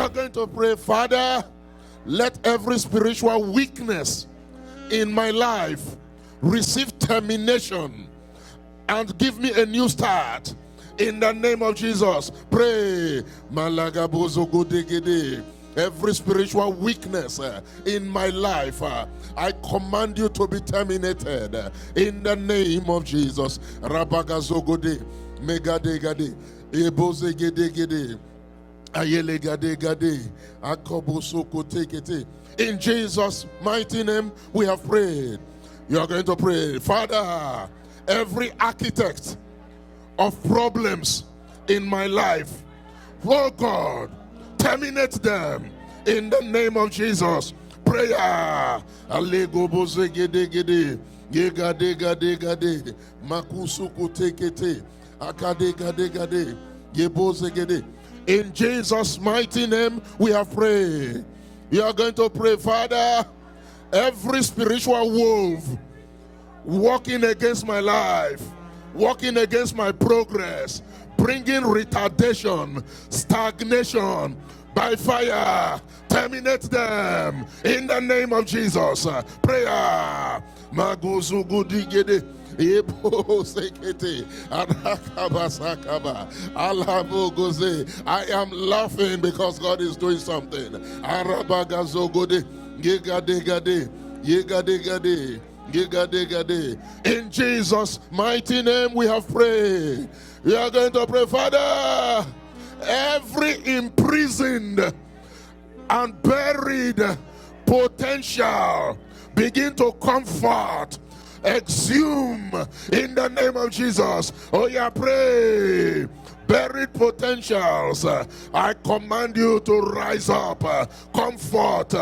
You're going to pray, Father, let every spiritual weakness in my life receive termination and give me a new start. In the name of Jesus, pray. Every spiritual weakness in my life, I command you to be terminated in the name of Jesus. Rabagazogode, Megadegade, Ebozegedegede, Ayelegade, Akobosokotekete. In Jesus' mighty name, we have prayed. You are going to pray, Father, every architect of problems in my life, oh God, terminate them in the name of Jesus. Prayer. Alego bozegedegede, yegadegade, makusuku tekete, akadegade, yebozegede. In Jesus' mighty name, we have prayed. You are going to pray, Father, every spiritual wolf walking against my life, walking against my progress, bringing retardation, stagnation, by fire, terminate them in the name of Jesus. Prayer. Maguzugudigede. I am laughing because God is doing something. In Jesus' mighty name we have prayed. We are going to pray, Father, every imprisoned and buried potential begin to comfort, exhume in the name of Jesus. Oh yeah, pray. Buried potentials, I command you to rise up, comfort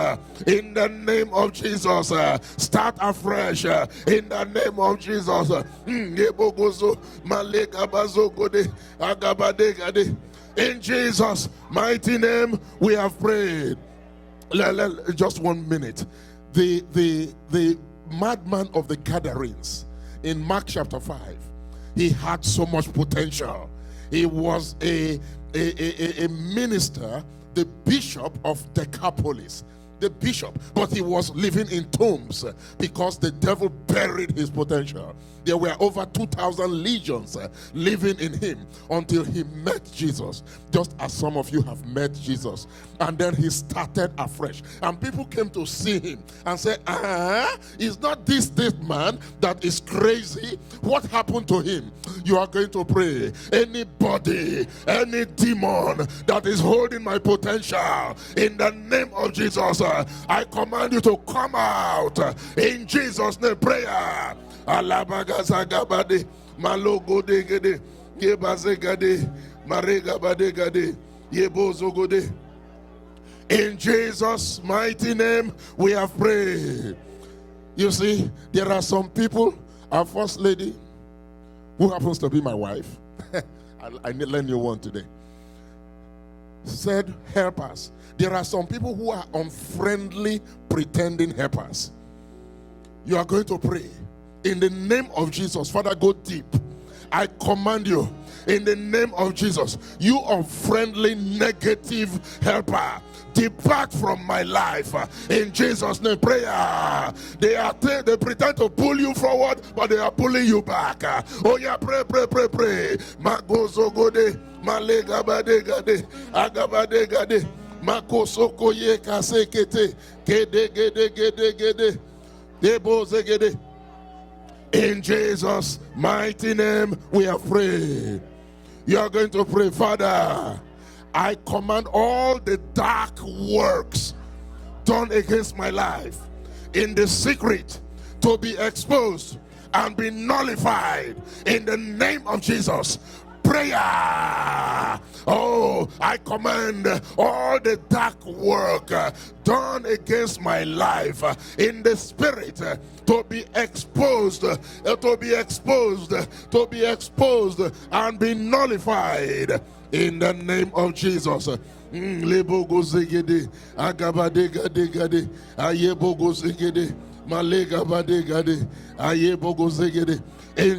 in the name of Jesus. Start afresh in the name of Jesus. In Jesus' mighty name, we have prayed. Just 1 minute. The madman of the Gadarenes in Mark chapter 5, he had so much potential. He was a minister, the bishop of Decapolis, the bishop, but he was living in tombs because the devil buried his potential. There were over 2,000 legions living in him until he met Jesus, just as some of you have met Jesus. And then he started afresh. And people came to see him and said, is not this man that is crazy? What happened to him? You are going to pray. Anybody, any demon that is holding my potential, in the name of Jesus, I command you to come out. In Jesus' name, prayer. Alabagazagabade, Malogodegede, Gebazegade, Maregabadegade, Yebozogode. In Jesus' mighty name, we have prayed. You see, there are some people, our first lady, who happens to be my wife, I need to learn you one today, said, help us. There are some people who are unfriendly, pretending helpers. You are going to pray. In the name of Jesus, Father, go deep. I command you, in the name of Jesus, you unfriendly, negative helper, depart from my life. In Jesus' name, prayer. They pretend to pull you forward, but they are pulling you back. Oh yeah, pray. Magozogode, malegabadegade, agabadegade, makosokoye kasekete, gede, debozegede. In Jesus' mighty name, we have prayed. You are going to pray, Father, I command all the dark works done against my life in the secret to be exposed and be nullified in the name of Jesus. Prayer. Oh, I command all the dark work done against my life in the spirit to be exposed, and be nullified in the name of Jesus. In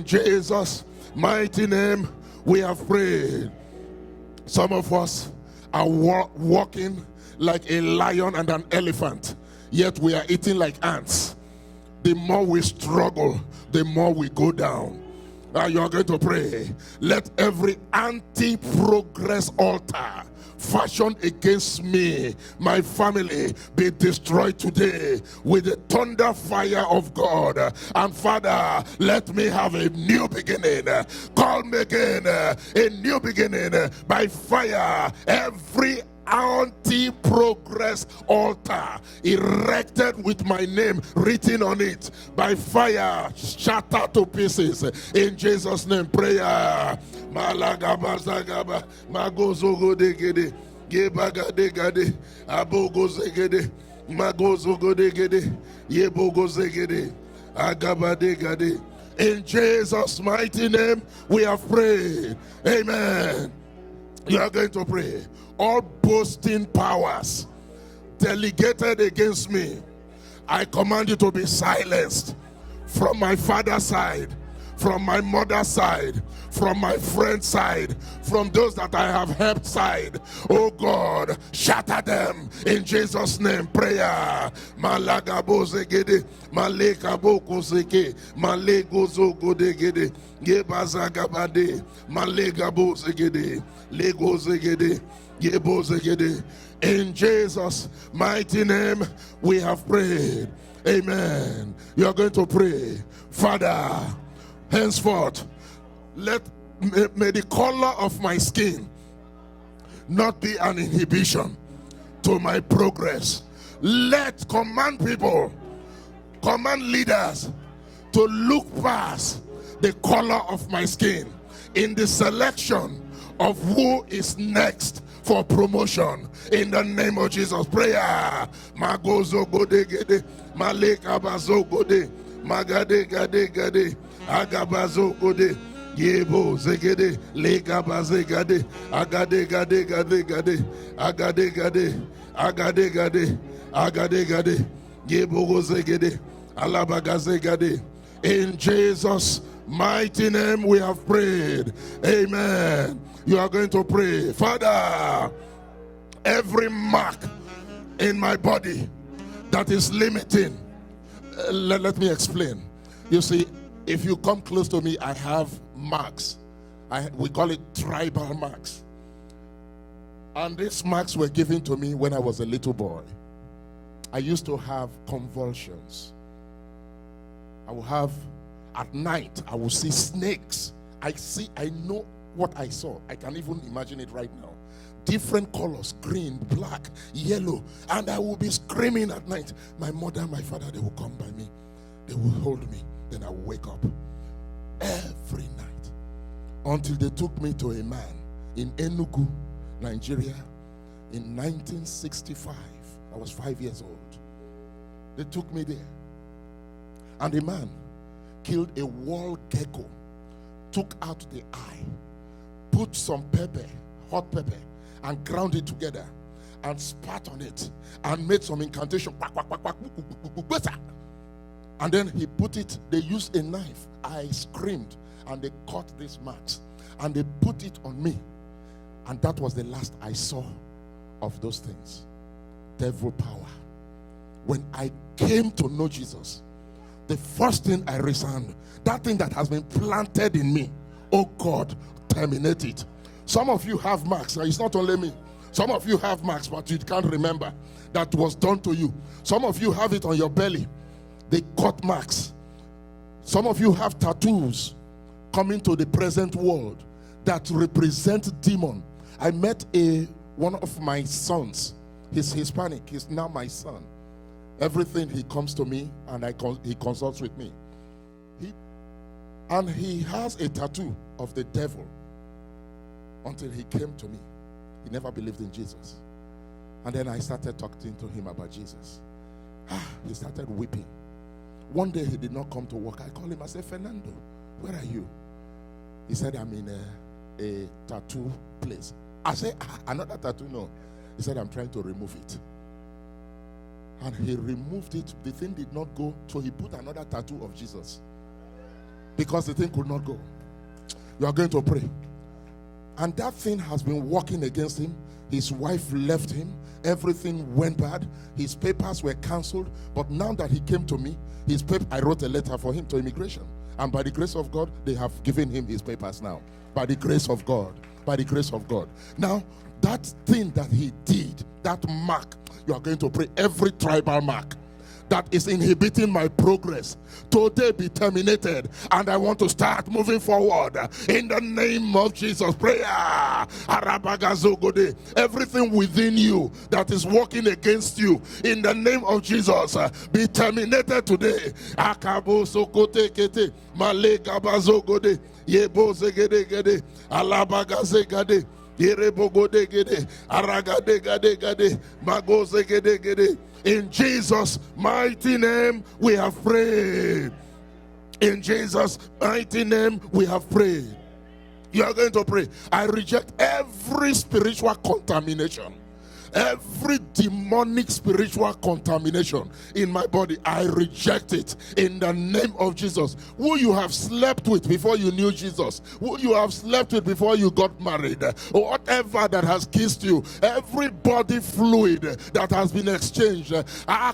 Jesus' mighty name, we have prayed. Some of us are walking like a lion and an elephant, yet we are eating like ants. The more we struggle, the more we go down. You are going to pray. Let every anti-progress altar fashioned against me, my family, be destroyed today with the thunder fire of God. And Father, let me have a new beginning. Call me again, a new beginning by fire. Every anti-progress altar erected with my name written on it, by fire, shatter to pieces in Jesus' name. Prayer. Malagaba zagaba magozogo degede gebaga degade abogo zegede magozogo degede yebogo zegede agaba degade. In Jesus' mighty name we have prayed. Amen. You are going to pray. All boasting powers delegated against me, I command you to be silenced. From my father's side, from my mother's side, from my friend's side, from those that I have helped side. Oh God, shatter them in Jesus' name. Prayer. Malagabo zegede, malekaboko zeke, malegozo godegede, gebazagabade, malegabo zegede, lego zegede, gebo zegede. In Jesus' mighty name we have prayed. Amen. You are going to pray. Father, henceforth, may the color of my skin not be an inhibition to my progress. Let command people, command leaders to look past the color of my skin in the selection of who is next for promotion in the name of Jesus. Prayer. Magozo gode gede, maleka bazo gode, magade gade gade, agabazo gode, yebo zegede, lega baze gade, agade gade gade gade, agade gade, agade gade, agade gade, yebo zegede, alabagaze gade. In Jesus' mighty name we have prayed. Amen. You are going to pray. Father, every mark in my body that is limiting, let me explain. You see, if you come close to me, I have marks. We call it tribal marks. And these marks were given to me when I was a little boy. I used to have convulsions. I will have, at night, I will see snakes. I know what I saw. I can even imagine it right now. Different colors, green, black, yellow. And I will be screaming at night. My mother and my father, they will come by me. They will hold me. Then I will wake up. Every night. Until they took me to a man in Enugu, Nigeria, in 1965. I was 5 years old. They took me there. And the man killed a wall gecko, took out the eye, put some pepper, hot pepper, and ground it together and spat on it and made some incantation. And then he put it, they used a knife. I screamed and they cut these marks and they put it on me. And that was the last I saw of those things. Devil power. When I came to know Jesus, the first thing I resound, that thing that has been planted in me, oh God, terminate it. Some of you have marks. It's not only me. Some of you have marks, but you can't remember that was done to you. Some of you have it on your belly. They cut marks. Some of you have tattoos coming to the present world that represent demon. I met one of my sons. He's Hispanic. He's now my son. Everything he comes to me and he consults with me. He has a tattoo of the devil. Until he came to me. He never believed in Jesus. And then I started talking to him about Jesus. He started weeping. One day he did not come to work. I called him. I said, Fernando, where are you? He said, I'm in a tattoo place. I said, another tattoo? No. He said, I'm trying to remove it. And he removed it. The thing did not go. So he put another tattoo of Jesus. Because the thing could not go. You are going to pray. And that thing has been working against him. His wife left him. Everything went bad. His papers were cancelled. But now that he came to me, I wrote a letter for him to immigration. And by the grace of God, they have given him his papers now. By the grace of God. By the grace of God. Now, that thing that he did, that mark, you are going to pray, every tribal mark that is inhibiting my progress, today be terminated, and I want to start moving forward in the name of Jesus. Prayer. Arabagazogode. Everything within you that is working against you, in the name of Jesus, be terminated today. Akabo sokote kete malegabazogode yebo zegede gede alabagazegade yerebogode gede aragade gade gade magoze gede gede. In Jesus' mighty name we have prayed. In Jesus' mighty name we have prayed. You are going to pray. I reject every spiritual contamination. Every demonic spiritual contamination in my body, I reject it in the name of Jesus. Who you have slept with before you knew Jesus, who you have slept with before you got married, whatever that has kissed you, every body fluid that has been exchanged. I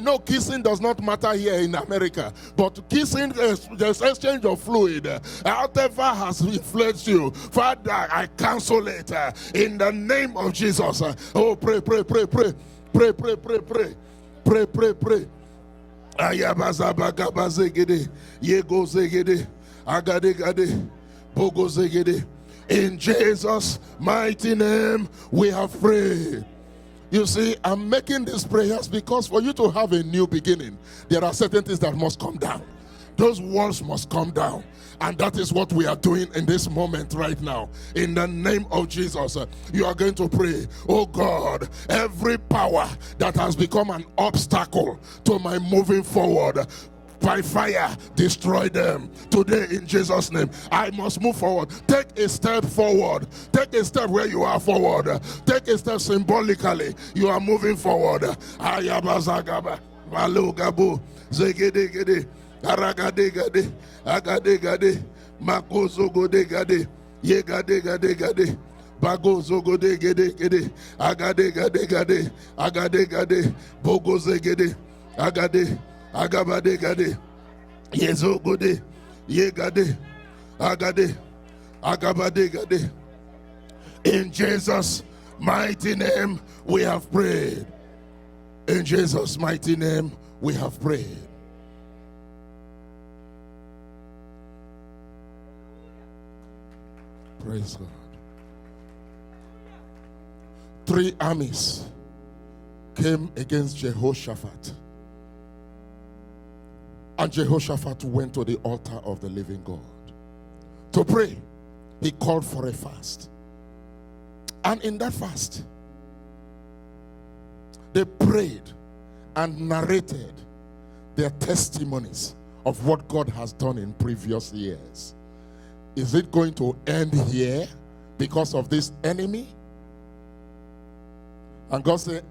know kissing does not matter here in America, but kissing, there's exchange of fluid. Whatever has influenced you, Father, I cancel it in the name of Jesus. Oh, pray. Ayabazabagabazegede, yegozegede, agadegade, bogozegede. In Jesus' mighty name we have prayed. You see, I'm making these prayers because for you to have a new beginning, there are certain things that must come down. Those walls must come down. And that is what we are doing in this moment right now. In the name of Jesus, you are going to pray, oh God, every power that has become an obstacle to my moving forward, by fire, destroy them today in Jesus' name. I must move forward. Take a step forward. Take a step where you are forward. Take a step symbolically. You are moving forward. Ayabazagaba, Malugabu, Zegedegede, Aragadegade, Agadegade, Makozogode, Yegadegade, Bagozogode, Agadegade, Agadegade, Bogozegede, Agabade, Yezogode, Yegade, Agabade. In Jesus' mighty name we have prayed. In Jesus' mighty name we have prayed. Praise God. 3 armies came against Jehoshaphat. And Jehoshaphat went to the altar of the living God to pray. He called for a fast. And in that fast, they prayed and narrated their testimonies of what God has done in previous years. Is it going to end here because of this enemy? And God said,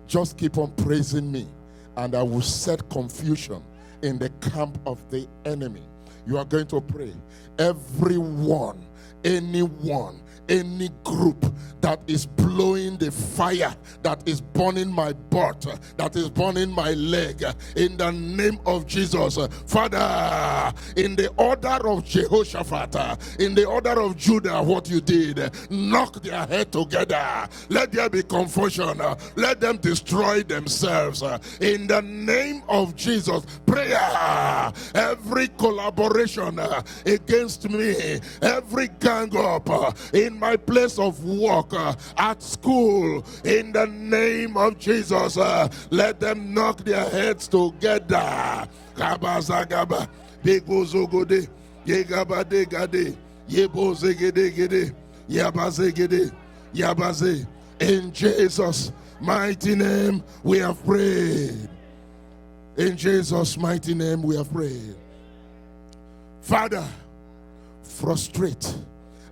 just keep on praising me, and I will set confusion in the camp of the enemy. You are going to pray. Everyone, anyone, any group that is blowing the fire, that is burning my butt, that is burning my leg, in the name of Jesus, Father, in the order of Jehoshaphat, in the order of Judah, what you did, knock their head together, let there be confusion, let them destroy themselves, in the name of Jesus. Prayer, every collaboration against me, every gang up in my place of work, at school, in the name of Jesus, let them knock their heads together. Kabazagaba, Begozogode, Yegabadegade, Yebozegedegede, Yabazegede, Yabaze. In Jesus' mighty name we have prayed. In Jesus' mighty name we have prayed. Father, frustrate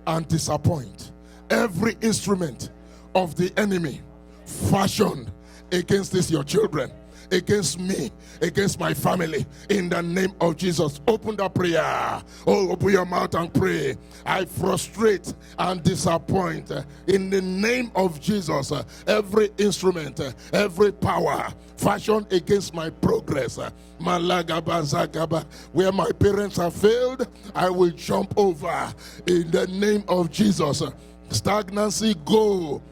and disappoint every instrument of the enemy fashioned against this your children. against me, against my family, in the name of Jesus. Open that prayer. Oh, open your mouth and pray. I frustrate and disappoint in the name of Jesus every instrument, every power fashioned against my progress. Malagaba, where my parents have failed, I will jump over in the name of Jesus. Stagnancy, go.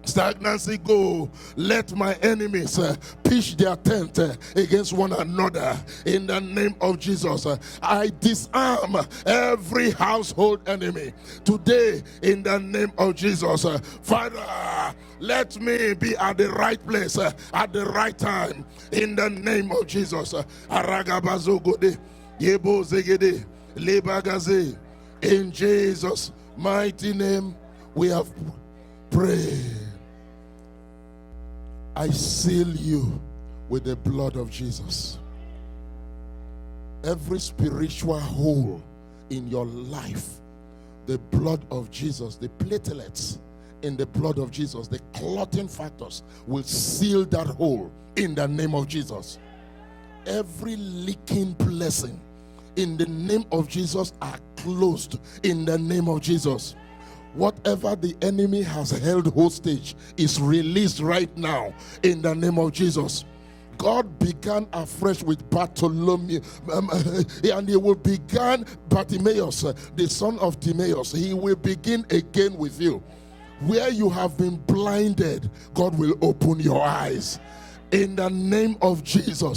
Stagnancy, go. Let my enemies pitch their tent against one another in the name of Jesus. I disarm every household enemy today in the name of Jesus. Father, let me be at the right place at the right time in the name of Jesus. Aragabazogode, Yebo Zegede, Lebagaze. In Jesus' mighty name we have prayed. I seal you with the blood of Jesus. Every spiritual hole in your life, the blood of Jesus, the platelets in the blood of Jesus, the clotting factors will seal that hole in the name of Jesus. Every leaking blessing in the name of Jesus are closed in the name of Jesus. Whatever the enemy has held hostage is released right now in the name of Jesus. God began afresh with Bartholomew, and he will begin Bartimaeus, the son of Timaeus. He will begin again with you. Where you have been blinded, God will open your eyes in the name of Jesus.